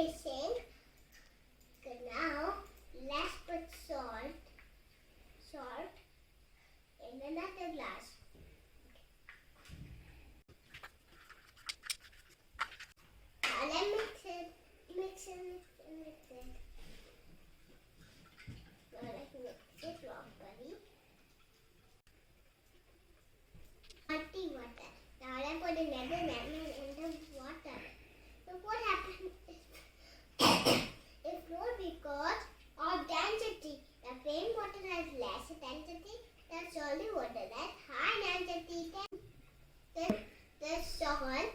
mixing. Okay, now let's put salt in another glass. Now let's mix it. Now let's mix it properly. Salty water. Now let's put another lemon in the water. Look what happened. It's not because of density. The plain water has less density. The solid water has high density. The salt